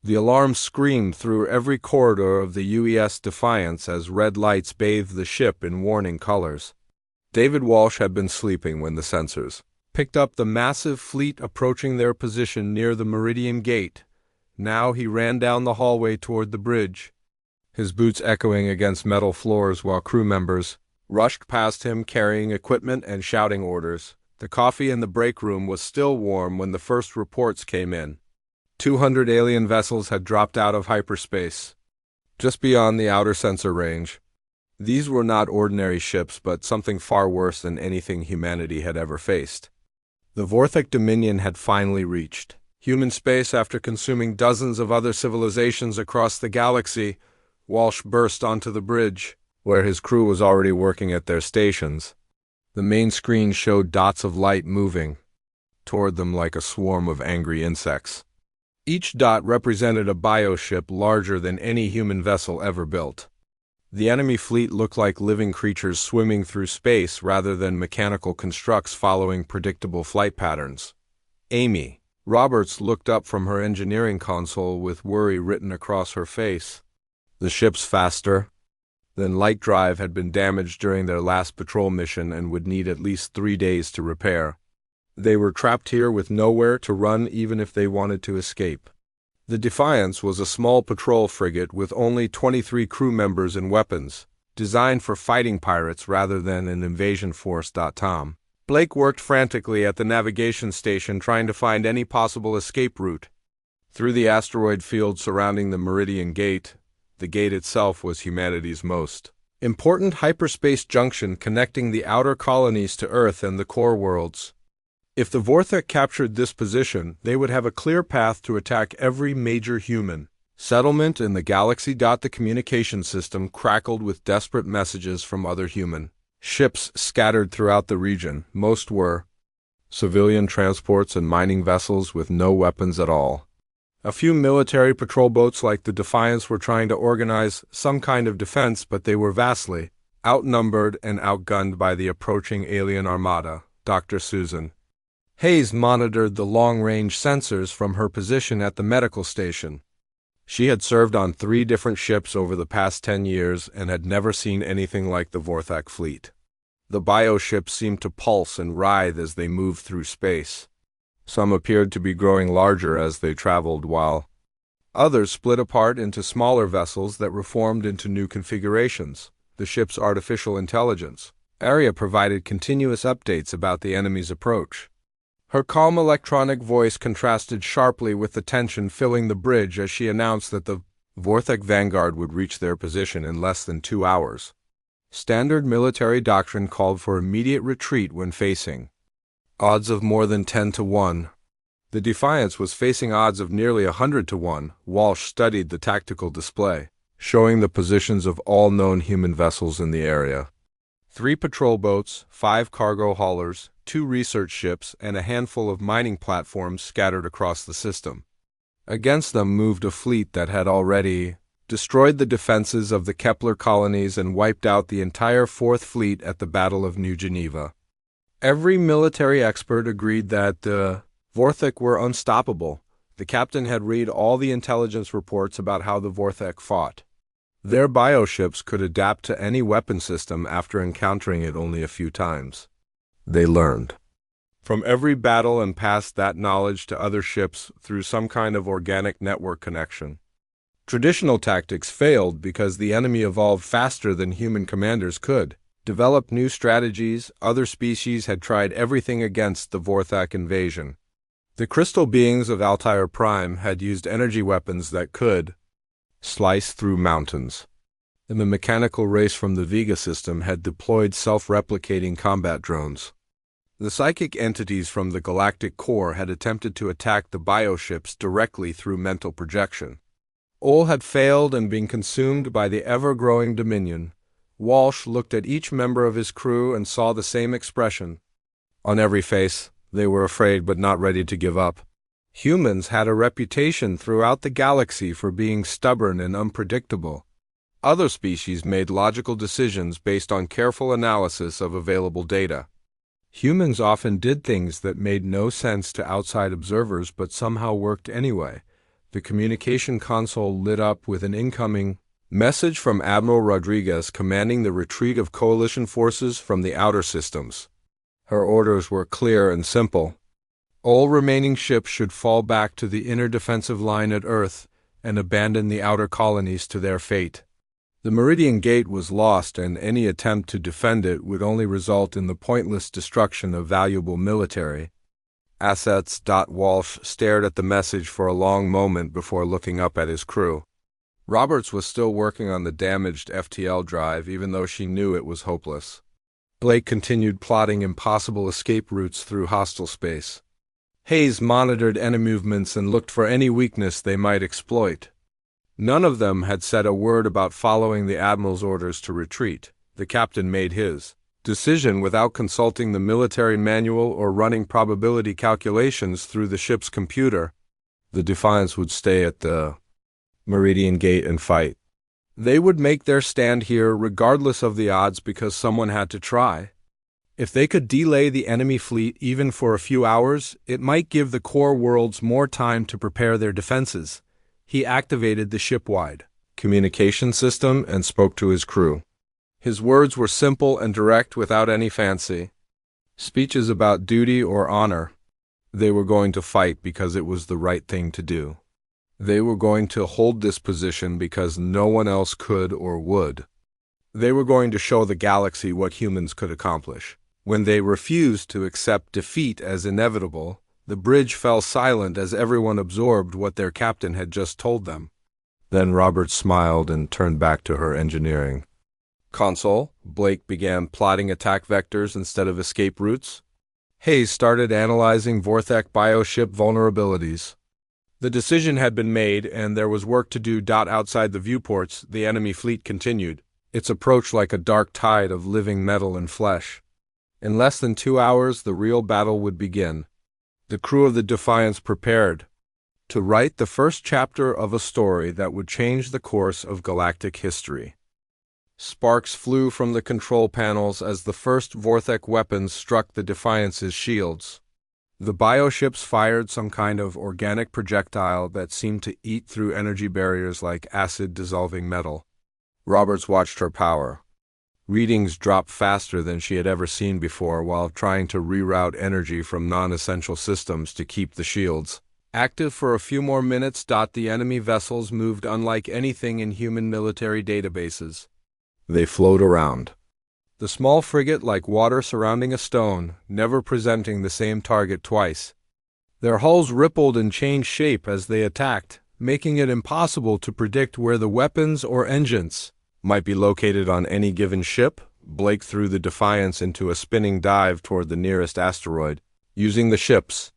The alarm screamed through every corridor of the UES Defiance as red lights bathed the ship in warning colors. David Walsh had been sleeping when the sensors picked up the massive fleet approaching their position near the Meridian Gate. Now he ran down the hallway toward the bridge, his boots echoing against metal floors while crew members rushed past him carrying equipment and shouting orders. The coffee in the break room was still warm when the first reports came in. 200 alien vessels had dropped out of hyperspace, just beyond the outer sensor range. These were not ordinary ships, but something far worse than anything humanity had ever faced. The Vorthek Dominion had finally reached human space after consuming dozens of other civilizations across the galaxy. Walsh burst onto the bridge, where his crew was already working at their stations. The main screen showed dots of light moving toward them like a swarm of angry insects. Each dot represented a bioship larger than any human vessel ever built. The enemy fleet looked like living creatures swimming through space rather than mechanical constructs following predictable flight patterns. Amy Roberts looked up from her engineering console with worry written across her face. The ship's faster than light drive had been damaged during their last patrol mission and would need at least 3 days to repair. They were trapped here with nowhere to run even if they wanted to escape. The Defiance was a small patrol frigate with only 23 crew members and weapons, designed for fighting pirates rather than an invasion force. Tom Blake worked frantically at the navigation station trying to find any possible escape route. Through the asteroid field surrounding the Meridian Gate, the gate itself was humanity's most important hyperspace junction connecting the outer colonies to Earth and the core worlds. If the Vorthek captured this position, they would have a clear path to attack every major human settlement in the galaxy. The communication system crackled with desperate messages from other human ships scattered throughout the region. Most were civilian transports and mining vessels with no weapons at all. A few military patrol boats like the Defiance were trying to organize some kind of defense, but they were vastly outnumbered and outgunned by the approaching alien armada. Dr. Susan Hayes monitored the long-range sensors from her position at the medical station. She had served on 3 different ships over the past 10 years and had never seen anything like the Vorthek fleet. The bioships seemed to pulse and writhe as they moved through space. Some appeared to be growing larger as they traveled, while others split apart into smaller vessels that reformed into new configurations. The ship's artificial intelligence area provided continuous updates about the enemy's approach. Her calm electronic voice contrasted sharply with the tension filling the bridge as she announced that the Vorthek Vanguard would reach their position in less than 2 hours. Standard military doctrine called for immediate retreat when facing odds of more than 10 to 1. The Defiance was facing odds of nearly 100 to 1. Walsh studied the tactical display, showing the positions of all known human vessels in the area. 3 patrol boats, 5 cargo haulers, 2 research ships, and a handful of mining platforms scattered across the system. Against them moved a fleet that had already destroyed the defenses of the Kepler colonies and wiped out the entire Fourth Fleet at the Battle of New Geneva. Every military expert agreed that the Vorthek were unstoppable. The captain had read all the intelligence reports about how the Vorthek fought. Their bioships could adapt to any weapon system after encountering it only a few times. They learned from every battle and passed that knowledge to other ships through some kind of organic network connection. Traditional tactics failed because the enemy evolved faster than human commanders could develop new strategies. Other species had tried everything against the Vorthek invasion. The crystal beings of Altair Prime had used energy weapons that could slice through mountains. And the mechanical race from the Vega system had deployed self-replicating combat drones. The psychic entities from the galactic core had attempted to attack the bioships directly through mental projection. All had failed and been consumed by the ever-growing Dominion. Walsh looked at each member of his crew and saw the same expression. On every face, they were afraid but not ready to give up. Humans had a reputation throughout the galaxy for being stubborn and unpredictable. Other species made logical decisions based on careful analysis of available data. Humans often did things that made no sense to outside observers but somehow worked anyway. The communication console lit up with an incoming message from Admiral Rodriguez commanding the retreat of coalition forces from the outer systems. Her orders were clear and simple. All remaining ships should fall back to the inner defensive line at Earth and abandon the outer colonies to their fate. The Meridian Gate was lost, and any attempt to defend it would only result in the pointless destruction of valuable military assets. Walsh stared at the message for a long moment before looking up at his crew. Roberts was still working on the damaged FTL drive, even though she knew it was hopeless. Blake continued plotting impossible escape routes through hostile space. Hayes monitored enemy movements and looked for any weakness they might exploit. None of them had said a word about following the Admiral's orders to retreat. The captain made his decision without consulting the military manual or running probability calculations through the ship's computer. The Defiance would stay at the Meridian Gate and fight. They would make their stand here regardless of the odds because someone had to try. If they could delay the enemy fleet even for a few hours, it might give the core worlds more time to prepare their defenses. He activated the ship-wide communication system and spoke to his crew. His words were simple and direct without any fancy speeches about duty or honor. They were going to fight because it was the right thing to do. They were going to hold this position because no one else could or would. They were going to show the galaxy what humans could accomplish. When they refused to accept defeat as inevitable, the bridge fell silent as everyone absorbed what their captain had just told them. Then Roberts smiled and turned back to her engineering console. Blake began plotting attack vectors instead of escape routes. Hayes started analyzing Vorthek bioship vulnerabilities. The decision had been made, and there was work to do. Outside the viewports, the enemy fleet continued its approach like a dark tide of living metal and flesh. In less than 2 hours, the real battle would begin. The crew of the Defiance prepared to write the first chapter of a story that would change the course of galactic history. Sparks flew from the control panels as the first Vorthek weapons struck the Defiance's shields. The bioships fired some kind of organic projectile that seemed to eat through energy barriers like acid-dissolving metal. Roberts watched her power. Readings dropped faster than she had ever seen before while trying to reroute energy from non-essential systems to keep the shields active for a few more minutes. The enemy vessels moved unlike anything in human military databases. They flowed around the small frigate like water surrounding a stone, never presenting the same target twice. Their hulls rippled and changed shape as they attacked, making it impossible to predict where the weapons or engines might be located on any given ship. Blake threw the Defiance into a spinning dive toward the nearest asteroid, using the ship's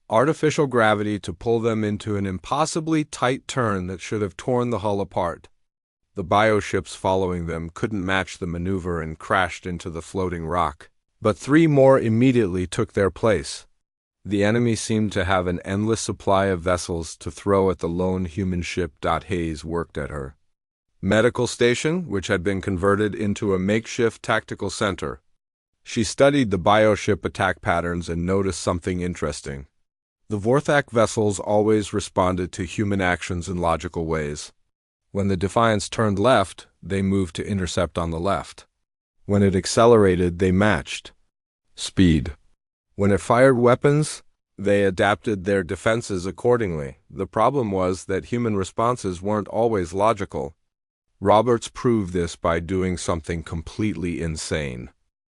artificial gravity to pull them into an impossibly tight turn that should have torn the hull apart. The bioships following them couldn't match the maneuver and crashed into the floating rock, but 3 more immediately took their place. The enemy seemed to have an endless supply of vessels to throw at the lone human ship. Hayes worked at her medical station, which had been converted into a makeshift tactical center. She studied the bioship attack patterns and noticed something interesting. The Vorthak vessels always responded to human actions in logical ways. When the Defiance turned left, they moved to intercept on the left. When it accelerated, they matched speed. When it fired weapons, they adapted their defenses accordingly. The problem was that human responses weren't always logical. Roberts proved this by doing something completely insane.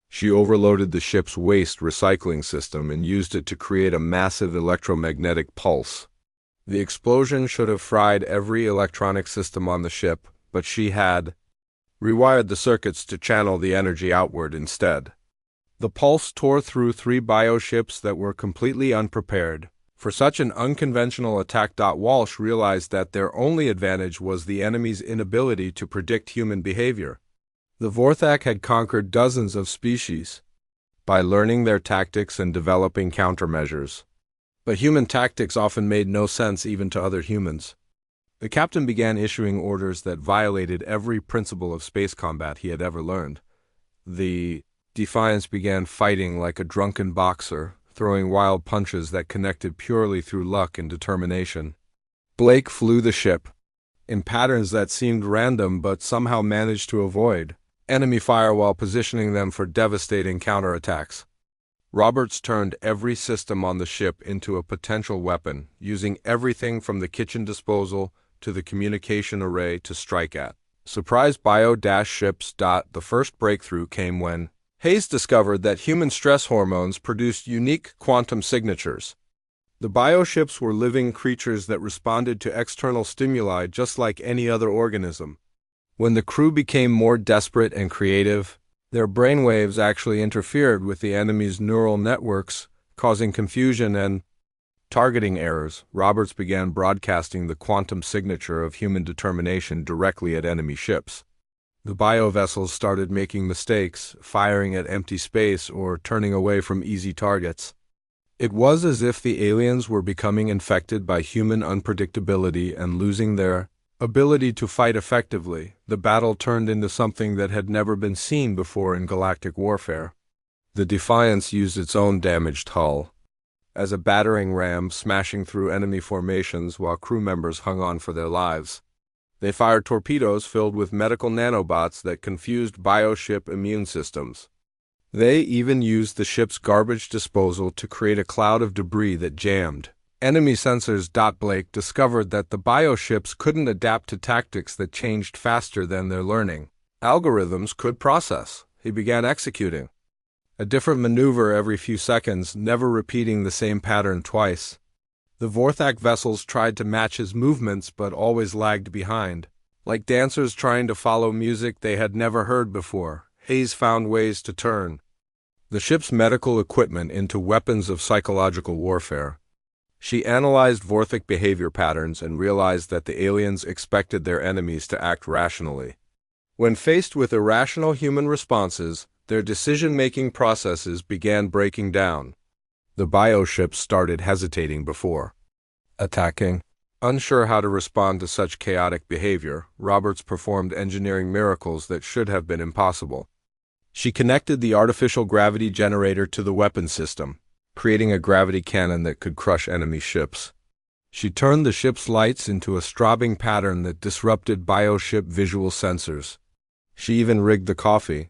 She overloaded the ship's waste recycling system and used it to create a massive electromagnetic pulse. The explosion should have fried every electronic system on the ship, but she had rewired the circuits to channel the energy outward instead. The pulse tore through 3 bioships that were completely unprepared for such an unconventional attack. Walsh realized that their only advantage was the enemy's inability to predict human behavior. The Vorthak had conquered dozens of species by learning their tactics and developing countermeasures. But human tactics often made no sense even to other humans. The captain began issuing orders that violated every principle of space combat he had ever learned. The Defiance began fighting like a drunken boxer, throwing wild punches that connected purely through luck and determination. Blake flew the ship, in patterns that seemed random but somehow managed to avoid enemy fire while positioning them for devastating counterattacks. Roberts turned every system on the ship into a potential weapon, using everything from the kitchen disposal to the communication array to strike at. Surprise bio-ships. The first breakthrough came when Hayes discovered that human stress hormones produced unique quantum signatures. The bioships were living creatures that responded to external stimuli just like any other organism. When the crew became more desperate and creative, their brainwaves actually interfered with the enemy's neural networks, causing confusion and targeting errors. Roberts began broadcasting the quantum signature of human determination directly at enemy ships. The biovessels started making mistakes, firing at empty space or turning away from easy targets. It was as if the aliens were becoming infected by human unpredictability and losing their ability to fight effectively. The battle turned into something that had never been seen before in galactic warfare. The Defiance used its own damaged hull as a battering ram, smashing through enemy formations while crew members hung on for their lives. They fired torpedoes filled with medical nanobots that confused bioship immune systems. They even used the ship's garbage disposal to create a cloud of debris that jammed enemy sensors. Blake discovered that the bioships couldn't adapt to tactics that changed faster than their learning algorithms could process. He began executing a different maneuver every few seconds, never repeating the same pattern twice. The Vorthak vessels tried to match his movements but always lagged behind. Like dancers trying to follow music they had never heard before, Hayes found ways to turn the ship's medical equipment into weapons of psychological warfare. She analyzed Vorthak behavior patterns and realized that the aliens expected their enemies to act rationally. When faced with irrational human responses, their decision-making processes began breaking down. The bioships started hesitating before attacking. Unsure how to respond to such chaotic behavior, Roberts performed engineering miracles that should have been impossible. She connected the artificial gravity generator to the weapon system, creating a gravity cannon that could crush enemy ships. She turned the ship's lights into a strobing pattern that disrupted bioship visual sensors. She even rigged the coffee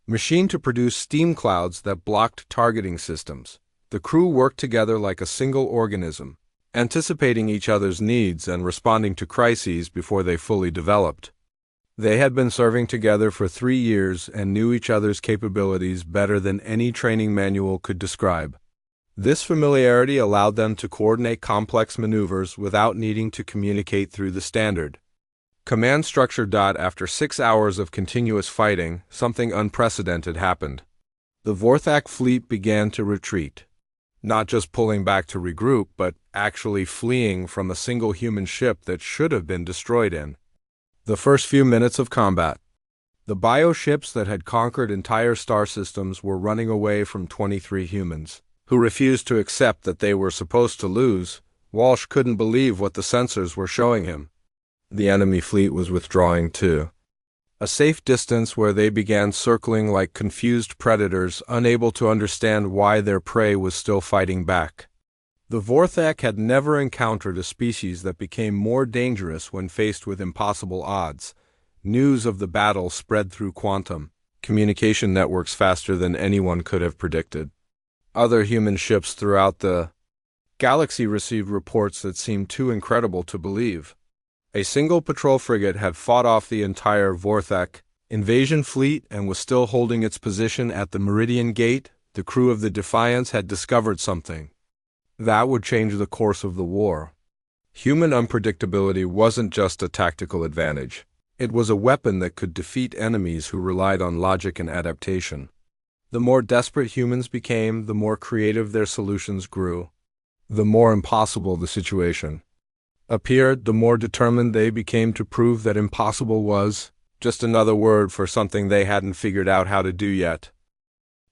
machine to produce steam clouds that blocked targeting systems. The crew worked together like a single organism, anticipating each other's needs and responding to crises before they fully developed. They had been serving together for 3 years and knew each other's capabilities better than any training manual could describe. This familiarity allowed them to coordinate complex maneuvers without needing to communicate through the standard command structure. After 6 hours of continuous fighting, something unprecedented happened. The Vorthak fleet began to retreat, not just pulling back to regroup, but actually fleeing from a single human ship that should have been destroyed in the first few minutes of combat. The bioships that had conquered entire star systems were running away from 23 humans, who refused to accept that they were supposed to lose. Walsh couldn't believe what the sensors were showing him. The enemy fleet was withdrawing too. A safe distance where they began circling like confused predators, unable to understand why their prey was still fighting back. The Vorthak had never encountered a species that became more dangerous when faced with impossible odds. News of the battle spread through quantum communication networks faster than anyone could have predicted. Other human ships throughout the galaxy received reports that seemed too incredible to believe. A single patrol frigate had fought off the entire Vorthak invasion fleet and was still holding its position at the Meridian Gate. The crew of the Defiance had discovered something that would change the course of the war. Human unpredictability wasn't just a tactical advantage. It was a weapon that could defeat enemies who relied on logic and adaptation. The more desperate humans became, the more creative their solutions grew. The more impossible the situation appeared, the more determined they became to prove that impossible was just another word for something they hadn't figured out how to do yet.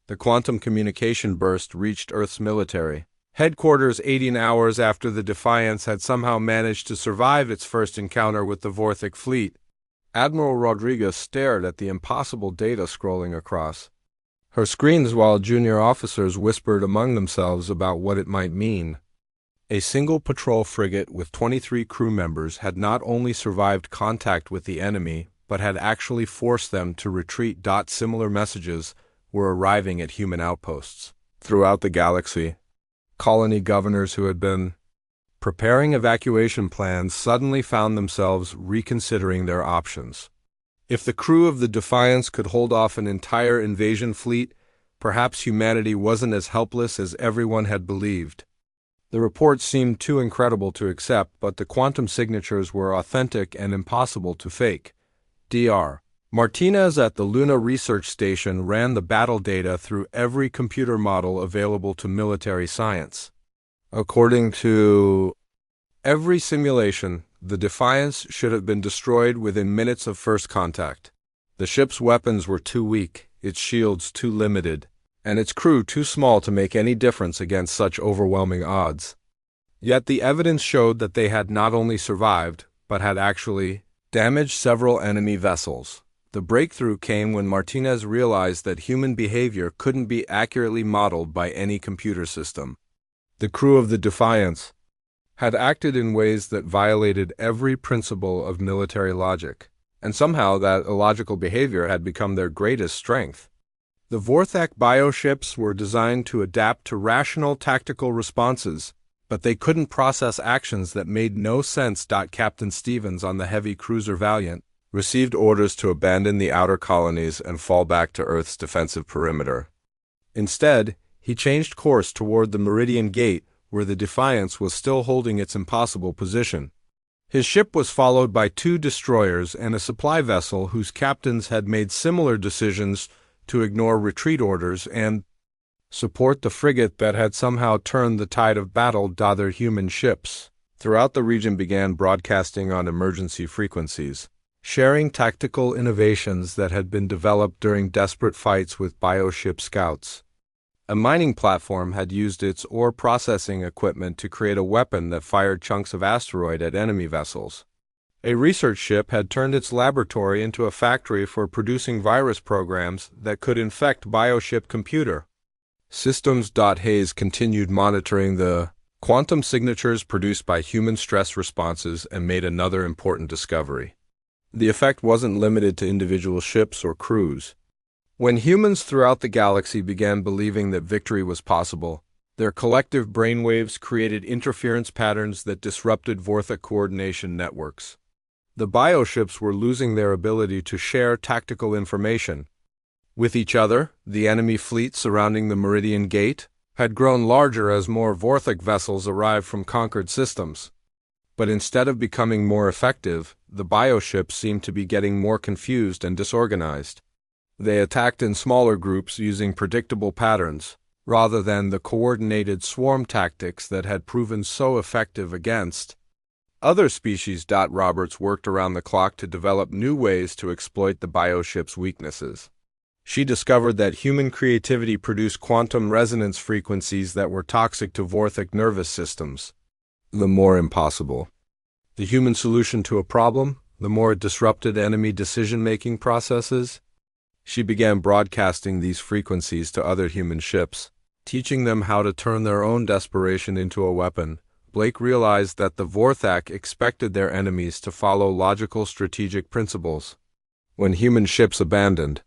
The quantum communication burst reached Earth's military headquarters 18 hours after the Defiance had somehow managed to survive its first encounter with the Vorthak fleet. Admiral Rodriguez stared at the impossible data scrolling across her screens while junior officers whispered among themselves about what it might mean. A single patrol frigate with 23 crew members had not only survived contact with the enemy, but had actually forced them to retreat. Similar messages were arriving at human outposts throughout the galaxy. Colony governors who had been preparing evacuation plans suddenly found themselves reconsidering their options. If the crew of the Defiance could hold off an entire invasion fleet, perhaps humanity wasn't as helpless as everyone had believed. The reports seemed too incredible to accept, but the quantum signatures were authentic and impossible to fake. Dr. Martinez at the Luna Research Station ran the battle data through every computer model available to military science. According to every simulation, the Defiance should have been destroyed within minutes of first contact. The ship's weapons were too weak, its shields too limited, and its crew too small to make any difference against such overwhelming odds. Yet the evidence showed that they had not only survived, but had actually damaged several enemy vessels. The breakthrough came when Martinez realized that human behavior couldn't be accurately modeled by any computer system. The crew of the Defiance had acted in ways that violated every principle of military logic, and somehow that illogical behavior had become their greatest strength. The Vorthak bioships were designed to adapt to rational tactical responses, but they couldn't process actions that made no sense. Captain Stevens on the heavy cruiser Valiant received orders to abandon the outer colonies and fall back to Earth's defensive perimeter. Instead, he changed course toward the Meridian Gate, where the Defiance was still holding its impossible position. His ship was followed by 2 destroyers and a supply vessel whose captains had made similar decisions to ignore retreat orders and support the frigate that had somehow turned the tide of battle. Other human ships throughout the region began broadcasting on emergency frequencies, sharing tactical innovations that had been developed during desperate fights with bioship scouts. A mining platform had used its ore processing equipment to create a weapon that fired chunks of asteroid at enemy vessels. A research ship had turned its laboratory into a factory for producing virus programs that could infect bioship computer systems. Hayes continued monitoring the quantum signatures produced by human stress responses and made another important discovery. The effect wasn't limited to individual ships or crews. When humans throughout the galaxy began believing that victory was possible, their collective brainwaves created interference patterns that disrupted Vorthak coordination networks. The bioships were losing their ability to share tactical information with each other. The enemy fleet surrounding the Meridian Gate had grown larger as more Vorthak vessels arrived from conquered systems. But instead of becoming more effective, the bioships seemed to be getting more confused and disorganized. They attacked in smaller groups using predictable patterns, rather than the coordinated swarm tactics that had proven so effective against other species. Roberts worked around the clock to develop new ways to exploit the bioship's weaknesses. She discovered that human creativity produced quantum resonance frequencies that were toxic to Vorthak nervous systems. The more impossible the human solution to a problem, the more it disrupted enemy decision-making processes. She began broadcasting these frequencies to other human ships, teaching them how to turn their own desperation into a weapon. Blake realized that the Vorthak expected their enemies to follow logical strategic principles. When human ships abandoned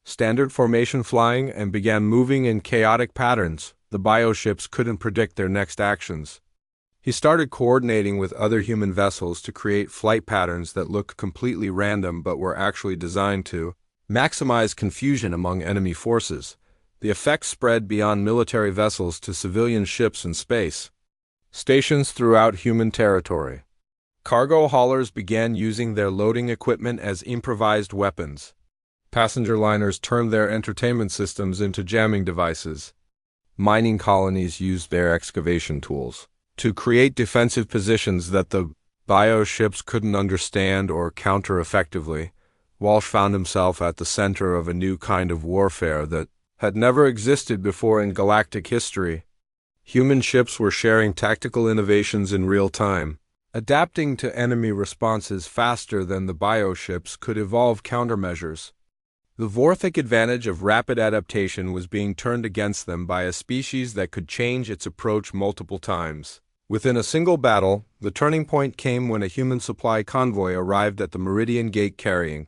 standard formation flying and began moving in chaotic patterns, the bioships couldn't predict their next actions. He started coordinating with other human vessels to create flight patterns that looked completely random but were actually designed to maximize confusion among enemy forces. The effects spread beyond military vessels to civilian ships in space stations throughout human territory. Cargo haulers began using their loading equipment as improvised weapons. Passenger liners turned their entertainment systems into jamming devices. Mining colonies used their excavation tools to create defensive positions that the bioships couldn't understand or counter effectively. Walsh found himself at the center of a new kind of warfare that had never existed before in galactic history. Human ships were sharing tactical innovations in real time, adapting to enemy responses faster than the bioships could evolve countermeasures. The Vorthak advantage of rapid adaptation was being turned against them by a species that could change its approach multiple times Within a single battle, the turning point came when a human supply convoy arrived at the Meridian Gate carrying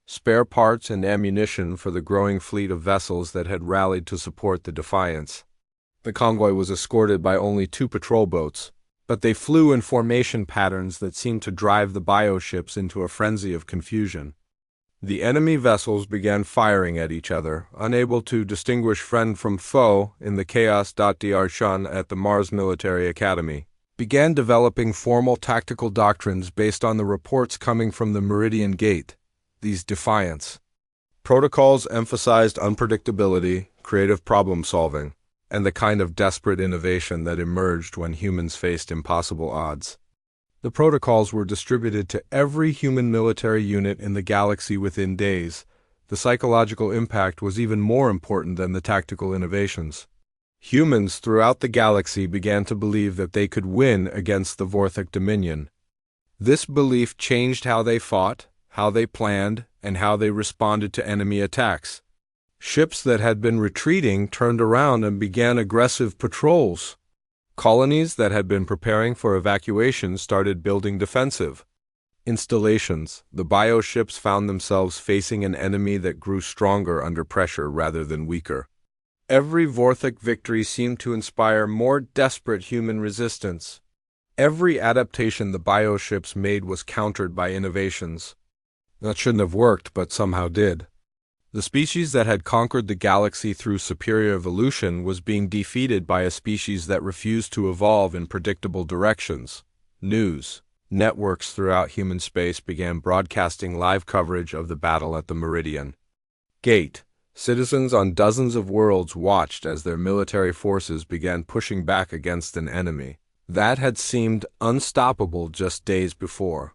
spare parts and ammunition for the growing fleet of vessels that had rallied to support the Defiance. The convoy was escorted by only 2 patrol boats, but they flew in formation patterns that seemed to drive the bioships into a frenzy of confusion. The enemy vessels began firing at each other, unable to distinguish friend from foe in the chaos. Narration at the Mars Military Academy began developing formal tactical doctrines based on the reports coming from the Meridian Gate. These Defiance protocols emphasized unpredictability, creative problem-solving, and the kind of desperate innovation that emerged when humans faced impossible odds. The protocols were distributed to every human military unit in the galaxy within days. The psychological impact was even more important than the tactical innovations. Humans throughout the galaxy began to believe that they could win against the Vorthic Dominion. This belief changed how they fought, how they planned, and how they responded to enemy attacks. Ships that had been retreating turned around and began aggressive patrols. Colonies that had been preparing for evacuation started building defensive installations. The bioships found themselves facing an enemy that grew stronger under pressure rather than weaker. Every Vorthic victory seemed to inspire more desperate human resistance. Every adaptation the bioships made was countered by innovations that shouldn't have worked but somehow did. The species that had conquered the galaxy through superior evolution was being defeated by a species that refused to evolve in predictable directions. News networks throughout human space began broadcasting live coverage of the battle at the Meridian Gate. Citizens on dozens of worlds watched as their military forces began pushing back against an enemy that had seemed unstoppable just days before.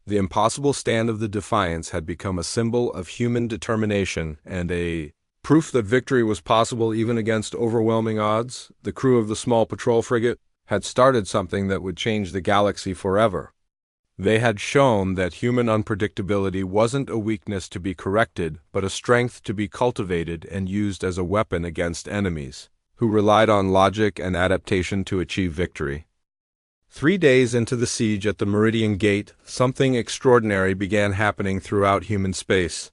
The impossible stand of the Defiance had become a symbol of human determination and a proof that victory was possible even against overwhelming odds. The crew of the small patrol frigate had started something that would change the galaxy forever. They had shown that human unpredictability wasn't a weakness to be corrected, but a strength to be cultivated and used as a weapon against enemies who relied on logic and adaptation to achieve victory. 3 days into the siege at the Meridian Gate, something extraordinary began happening throughout human space.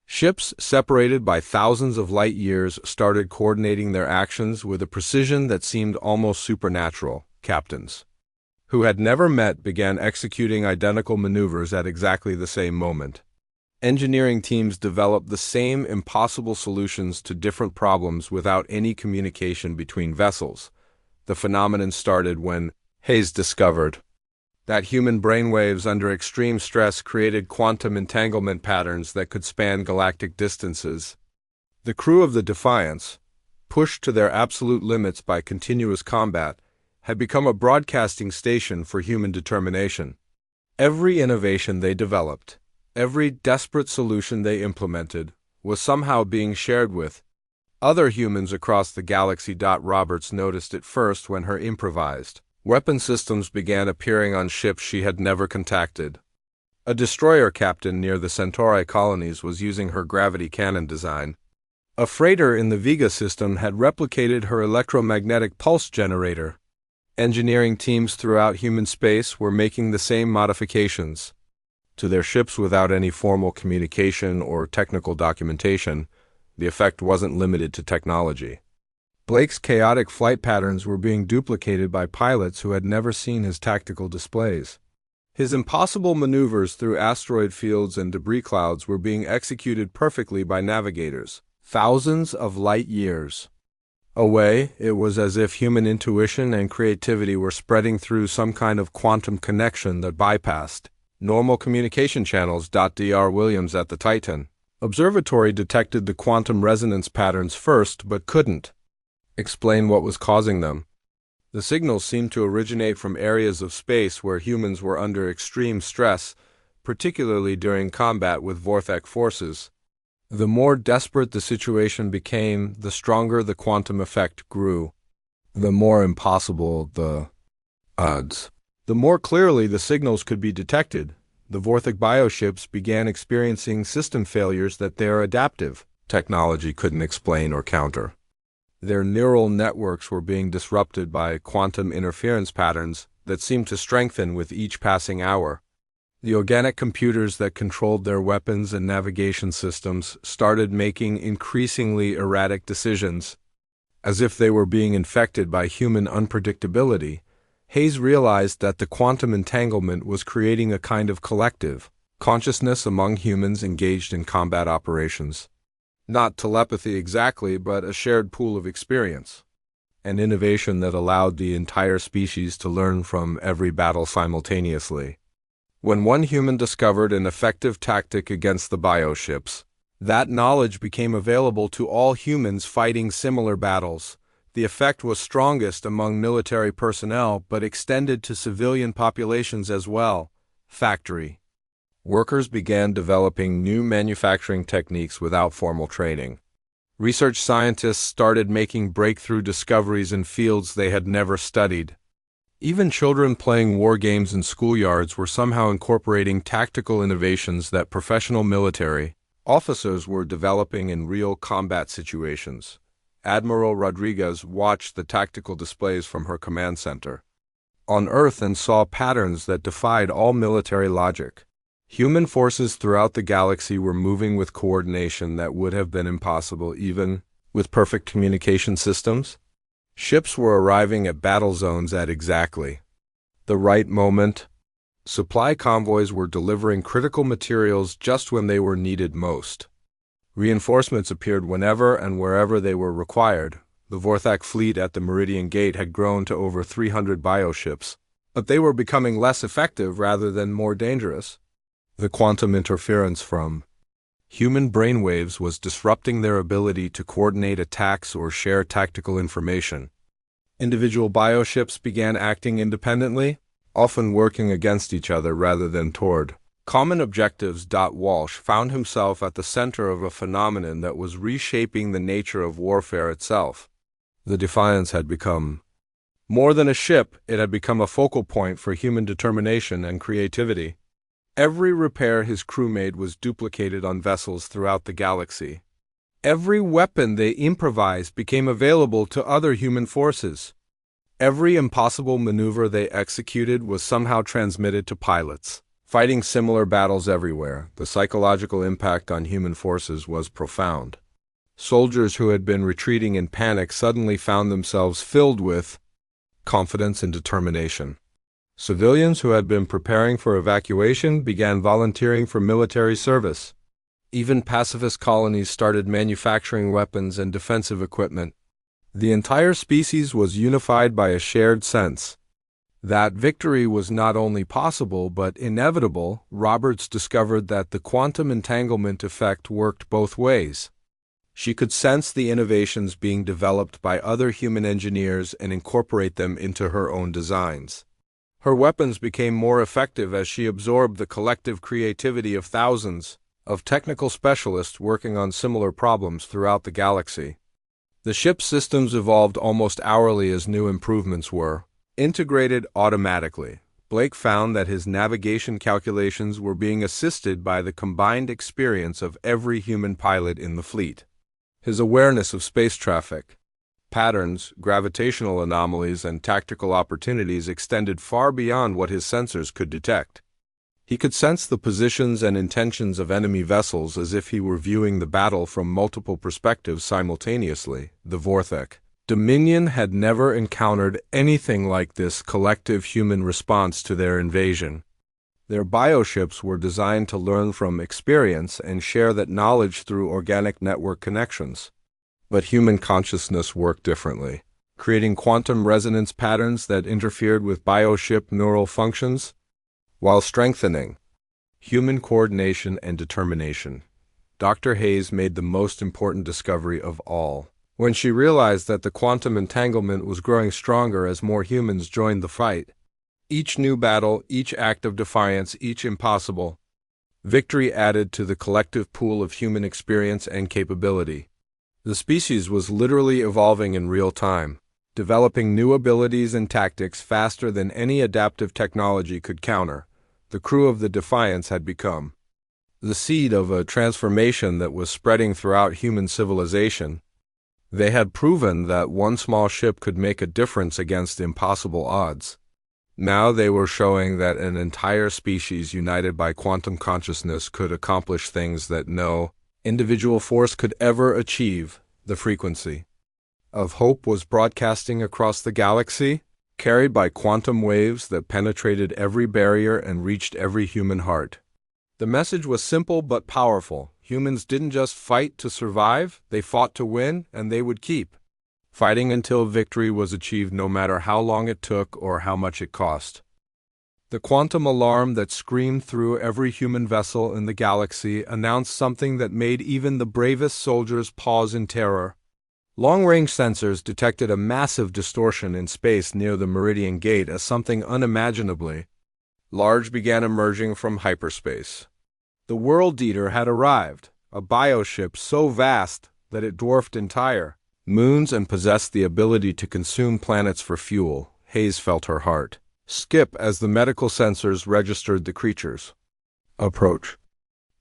Ships separated by thousands of light years started coordinating their actions with a precision that seemed almost supernatural. Captains who had never met began executing identical maneuvers at exactly the same moment. Engineering teams developed the same impossible solutions to different problems without any communication between vessels. The phenomenon started when Hayes discovered that human brainwaves under extreme stress created quantum entanglement patterns that could span galactic distances. The crew of the Defiance, pushed to their absolute limits by continuous combat, had become a broadcasting station for human determination. Every innovation they developed, every desperate solution they implemented, was somehow being shared with other humans across the galaxy. Roberts noticed it first when her improvised weapon systems began appearing on ships she had never contacted. A destroyer captain near the Centauri colonies was using her gravity cannon design. A freighter in the Vega system had replicated her electromagnetic pulse generator. Engineering teams throughout human space were making the same modifications to their ships without any formal communication or technical documentation. The effect wasn't limited to technology. Blake's chaotic flight patterns were being duplicated by pilots who had never seen his tactical displays. His impossible maneuvers through asteroid fields and debris clouds were being executed perfectly by navigators thousands of light years away. It was as if human intuition and creativity were spreading through some kind of quantum connection that bypassed normal communication channels. Dr. Williams at the Titan Observatory detected the quantum resonance patterns first but couldn't explain what was causing them. The signals seemed to originate from areas of space where humans were under extreme stress, particularly during combat with Vorthic forces. The more desperate the situation became, the stronger the quantum effect grew. The more impossible the odds. The more clearly the signals could be detected, the Vorthic bioships began experiencing system failures that their adaptive technology couldn't explain or counter. Their neural networks were being disrupted by quantum interference patterns that seemed to strengthen with each passing hour. The organic computers that controlled their weapons and navigation systems started making increasingly erratic decisions. As if they were being infected by human unpredictability, Hayes realized that the quantum entanglement was creating a kind of collective consciousness among humans engaged in combat operations. Not telepathy exactly, but a shared pool of experience. An innovation that allowed the entire species to learn from every battle simultaneously. When one human discovered an effective tactic against the bioships, that knowledge became available to all humans fighting similar battles. The effect was strongest among military personnel, but extended to civilian populations as well. Factory workers began developing new manufacturing techniques without formal training. Research scientists started making breakthrough discoveries in fields they had never studied. Even children playing war games in schoolyards were somehow incorporating tactical innovations that professional military officers were developing in real combat situations. Admiral Rodriguez watched the tactical displays from her command center on Earth and saw patterns that defied all military logic. Human forces throughout the galaxy were moving with coordination that would have been impossible even with perfect communication systems. Ships were arriving at battle zones at exactly the right moment. Supply convoys were delivering critical materials just when they were needed most. Reinforcements appeared whenever and wherever they were required. The Vorthak fleet at the Meridian Gate had grown to over 300 bioships, but they were becoming less effective rather than more dangerous. The quantum interference from human brainwaves was disrupting their ability to coordinate attacks or share tactical information. Individual bioships began acting independently, often working against each other rather than toward common objectives. Walsh found himself at the center of a phenomenon that was reshaping the nature of warfare itself. The Defiance had become more than a ship, it had become a focal point for human determination and creativity. Every repair his crew made was duplicated on vessels throughout the galaxy. Every weapon they improvised became available to other human forces. Every impossible maneuver they executed was somehow transmitted to pilots. Fighting similar battles everywhere, the psychological impact on human forces was profound. Soldiers who had been retreating in panic suddenly found themselves filled with confidence and determination. Civilians who had been preparing for evacuation began volunteering for military service. Even pacifist colonies started manufacturing weapons and defensive equipment. The entire species was unified by a shared sense that victory was not only possible but inevitable. Roberts discovered that the quantum entanglement effect worked both ways. She could sense the innovations being developed by other human engineers and incorporate them into her own designs. Her weapons became more effective as she absorbed the collective creativity of thousands of technical specialists working on similar problems throughout the galaxy. The ship's systems evolved almost hourly as new improvements were integrated automatically. Blake found that his navigation calculations were being assisted by the combined experience of every human pilot in the fleet. His awareness of space traffic patterns, gravitational anomalies, and tactical opportunities extended far beyond what his sensors could detect. He could sense the positions and intentions of enemy vessels as if he were viewing the battle from multiple perspectives simultaneously. The Vorthak Dominion had never encountered anything like this collective human response to their invasion. Their bioships were designed to learn from experience and share that knowledge through organic network connections. But human consciousness worked differently, creating quantum resonance patterns that interfered with bioship neural functions while strengthening human coordination and determination. Dr. Hayes made the most important discovery of all when she realized that the quantum entanglement was growing stronger as more humans joined the fight. Each new battle, each act of defiance, each impossible victory added to the collective pool of human experience and capability. The species was literally evolving in real time, developing new abilities and tactics faster than any adaptive technology could counter. The crew of the Defiance had become the seed of a transformation that was spreading throughout human civilization. They had proven that one small ship could make a difference against impossible odds. Now they were showing that an entire species united by quantum consciousness could accomplish things that no individual force could ever achieve. The frequency of hope was broadcasting across the galaxy, carried by quantum waves that penetrated every barrier and reached every human heart. The message was simple but powerful. Humans didn't just fight to survive, they fought to win, and they would keep fighting until victory was achieved, no matter how long it took or how much it cost. The quantum alarm that screamed through every human vessel in the galaxy announced something that made even the bravest soldiers pause in terror. Long-range sensors detected a massive distortion in space near the Meridian Gate as something unimaginably large began emerging from hyperspace. The World Eater had arrived, a bioship so vast that it dwarfed entire moons and possessed the ability to consume planets for fuel. Hayes felt her heart skip as the medical sensors registered the creature's approach.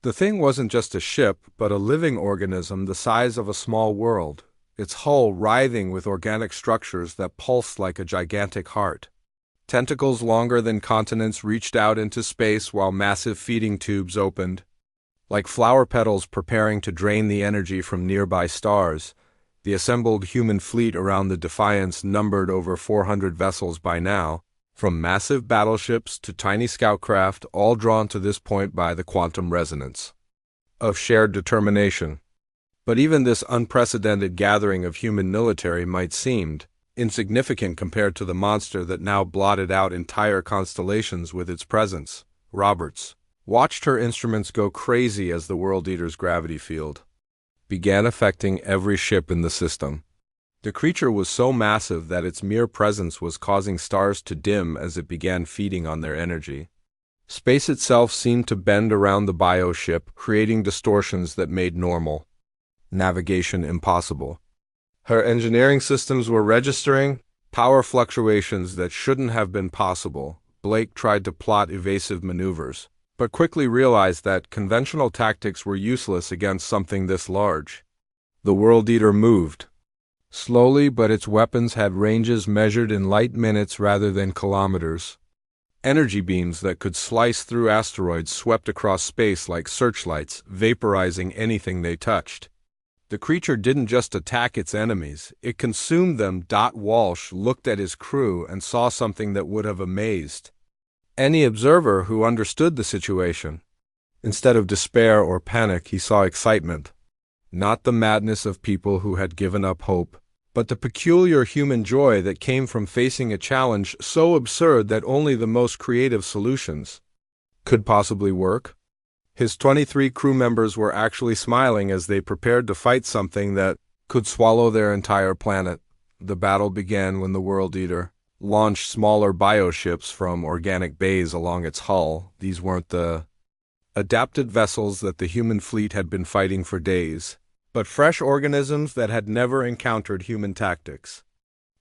The thing wasn't just a ship, but a living organism the size of a small world, its hull writhing with organic structures that pulsed like a gigantic heart. Tentacles longer than continents reached out into space while massive feeding tubes opened. Like flower petals preparing to drain the energy from nearby stars, the assembled human fleet around the Defiance numbered over 400 vessels by now, from massive battleships to tiny scout craft, all drawn to this point by the quantum resonance of shared determination. But even this unprecedented gathering of human military might seem insignificant compared to the monster that now blotted out entire constellations with its presence. Roberts watched her instruments go crazy as the World Eater's gravity field began affecting every ship in the system. The creature was so massive that its mere presence was causing stars to dim as it began feeding on their energy. Space itself seemed to bend around the bioship, creating distortions that made normal navigation impossible. Her engineering systems were registering power fluctuations that shouldn't have been possible. Blake tried to plot evasive maneuvers, but quickly realized that conventional tactics were useless against something this large. The World Eater moved slowly, but its weapons had ranges measured in light minutes rather than kilometers. Energy beams that could slice through asteroids swept across space like searchlights, vaporizing anything they touched. The creature didn't just attack its enemies, it consumed them. Walsh looked at his crew and saw something that would have amazed any observer who understood the situation. Instead of despair or panic, he saw excitement. Not the madness of people who had given up hope, but the peculiar human joy that came from facing a challenge so absurd that only the most creative solutions could possibly work. His 23 crew members were actually smiling as they prepared to fight something that could swallow their entire planet. The battle began when the World Eater launched smaller bioships from organic bays along its hull. These weren't the adapted vessels that the human fleet had been fighting for days, but fresh organisms that had never encountered human tactics.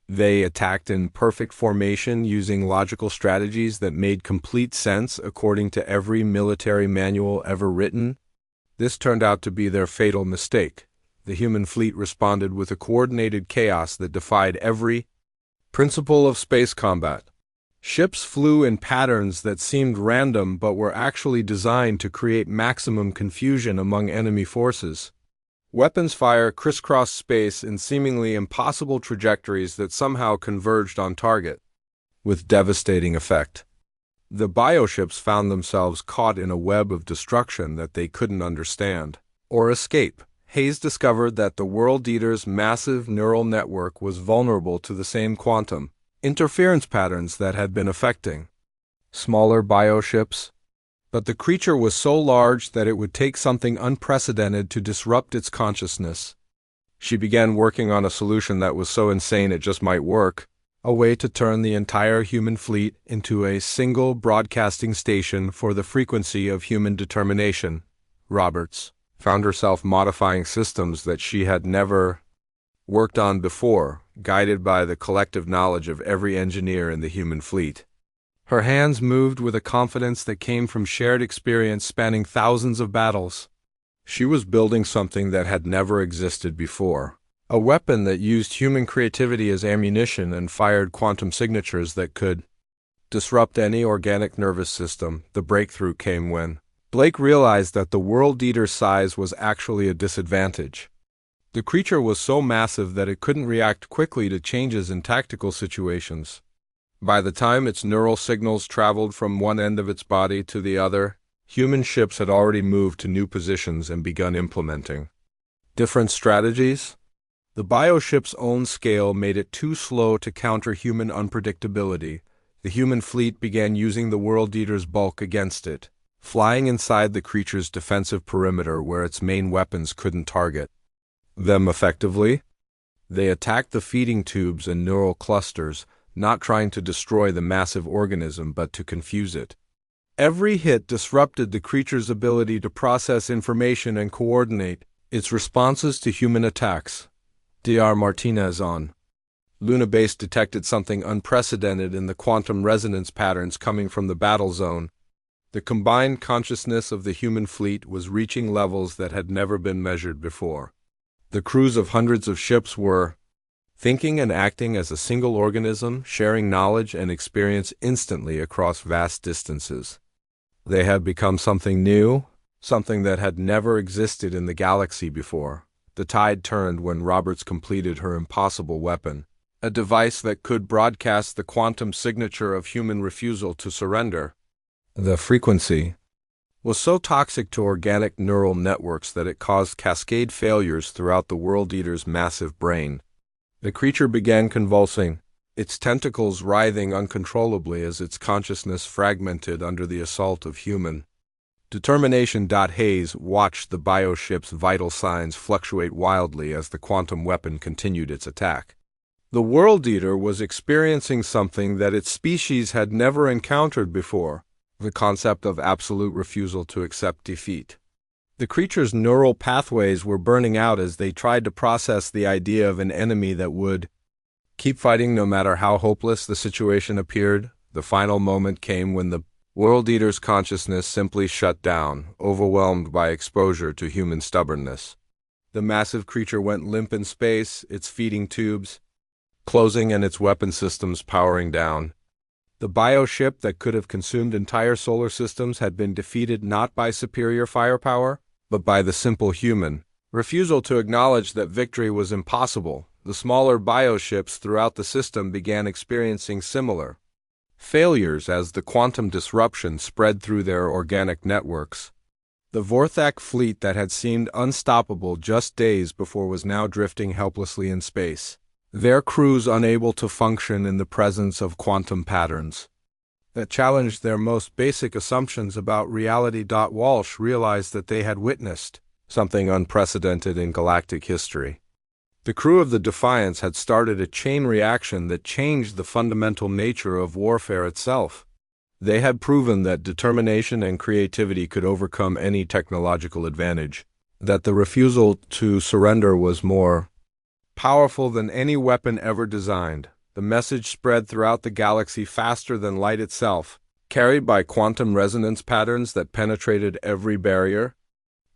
They attacked in perfect formation using logical strategies that made complete sense according to every military manual ever written. This turned out to be their fatal mistake. The human fleet responded with a coordinated chaos that defied every principle of space combat. Ships flew in patterns that seemed random but were actually designed to create maximum confusion among enemy forces. Weapons fire crisscrossed space in seemingly impossible trajectories that somehow converged on target, with devastating effect. The bioships found themselves caught in a web of destruction that they couldn't understand or escape. Hayes discovered that the World Eater's massive neural network was vulnerable to the same quantum interference patterns that had been affecting smaller bioships. But the creature was so large that it would take something unprecedented to disrupt its consciousness. She began working on a solution that was so insane it just might work, a way to turn the entire human fleet into a single broadcasting station for the frequency of human determination. Roberts found herself modifying systems that she had never worked on before, guided by the collective knowledge of every engineer in the human fleet. Her hands moved with a confidence that came from shared experience spanning thousands of battles. She was building something that had never existed before, A weapon that used human creativity as ammunition and fired quantum signatures that could disrupt any organic nervous system. The breakthrough came when Blake realized that the World Eater's size was actually a disadvantage. The creature was so massive that it couldn't react quickly to changes in tactical situations. By the time its neural signals traveled from one end of its body to the other, human ships had already moved to new positions and begun implementing different strategies. The bioship's own scale made it too slow to counter human unpredictability. The human fleet began using the World Eater's bulk against it, flying inside the creature's defensive perimeter where its main weapons couldn't target them effectively. They attacked the feeding tubes and neural clusters, not trying to destroy the massive organism but to confuse it. Every hit disrupted the creature's ability to process information and coordinate its responses to human attacks. Dr. Martinez on Luna Base detected something unprecedented in the quantum resonance patterns coming from the battle zone. The combined consciousness of the human fleet was reaching levels that had never been measured before. The crews of hundreds of ships were thinking and acting as a single organism, sharing knowledge and experience instantly across vast distances. They had become something new, something that had never existed in the galaxy before. The tide turned when Roberts completed her impossible weapon, a device that could broadcast the quantum signature of human refusal to surrender. The frequency was so toxic to organic neural networks that it caused cascade failures throughout the World Eater's massive brain. The creature began convulsing, its tentacles writhing uncontrollably as its consciousness fragmented under the assault of human determination. Hayes watched the bioship's vital signs fluctuate wildly as the quantum weapon continued its attack. The World Eater was experiencing something that its species had never encountered before, the concept of absolute refusal to accept defeat. The creature's neural pathways were burning out as they tried to process the idea of an enemy that would keep fighting no matter how hopeless the situation appeared. The final moment came when the World Eater's consciousness simply shut down, overwhelmed by exposure to human stubbornness. The massive creature went limp in space, its feeding tubes closing and its weapon systems powering down. The bioship that could have consumed entire solar systems had been defeated not by superior firepower, but by the simple human refusal to acknowledge that victory was impossible. The smaller bioships throughout the system began experiencing similar failures as the quantum disruption spread through their organic networks. The Vorthak fleet that had seemed unstoppable just days before was now drifting helplessly in space, their crews unable to function in the presence of quantum patterns that challenged their most basic assumptions about reality. Walsh realized that they had witnessed something unprecedented in galactic history. The crew of the Defiance had started a chain reaction that changed the fundamental nature of warfare itself. They had proven that determination and creativity could overcome any technological advantage, that the refusal to surrender was more powerful than any weapon ever designed. The message spread throughout the galaxy faster than light itself, carried by quantum resonance patterns that penetrated every barrier.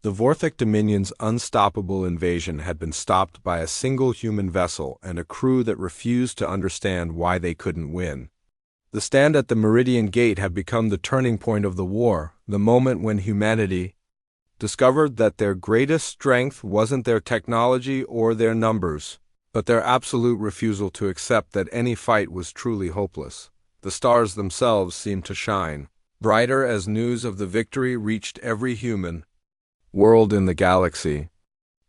The Vorthak Dominion's unstoppable invasion had been stopped by a single human vessel and a crew that refused to understand why they couldn't win. The stand at the Meridian Gate had become the turning point of the war, the moment when humanity discovered that their greatest strength wasn't their technology or their numbers, but their absolute refusal to accept that any fight was truly hopeless. The stars themselves seemed to shine brighter as news of the victory reached every human world in the galaxy.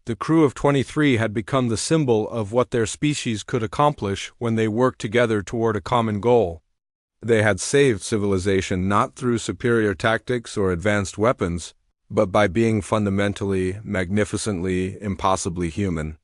The crew of 23 had become the symbol of what their species could accomplish when they worked together toward a common goal. They had saved civilization not through superior tactics or advanced weapons, but by being fundamentally, magnificently, impossibly human.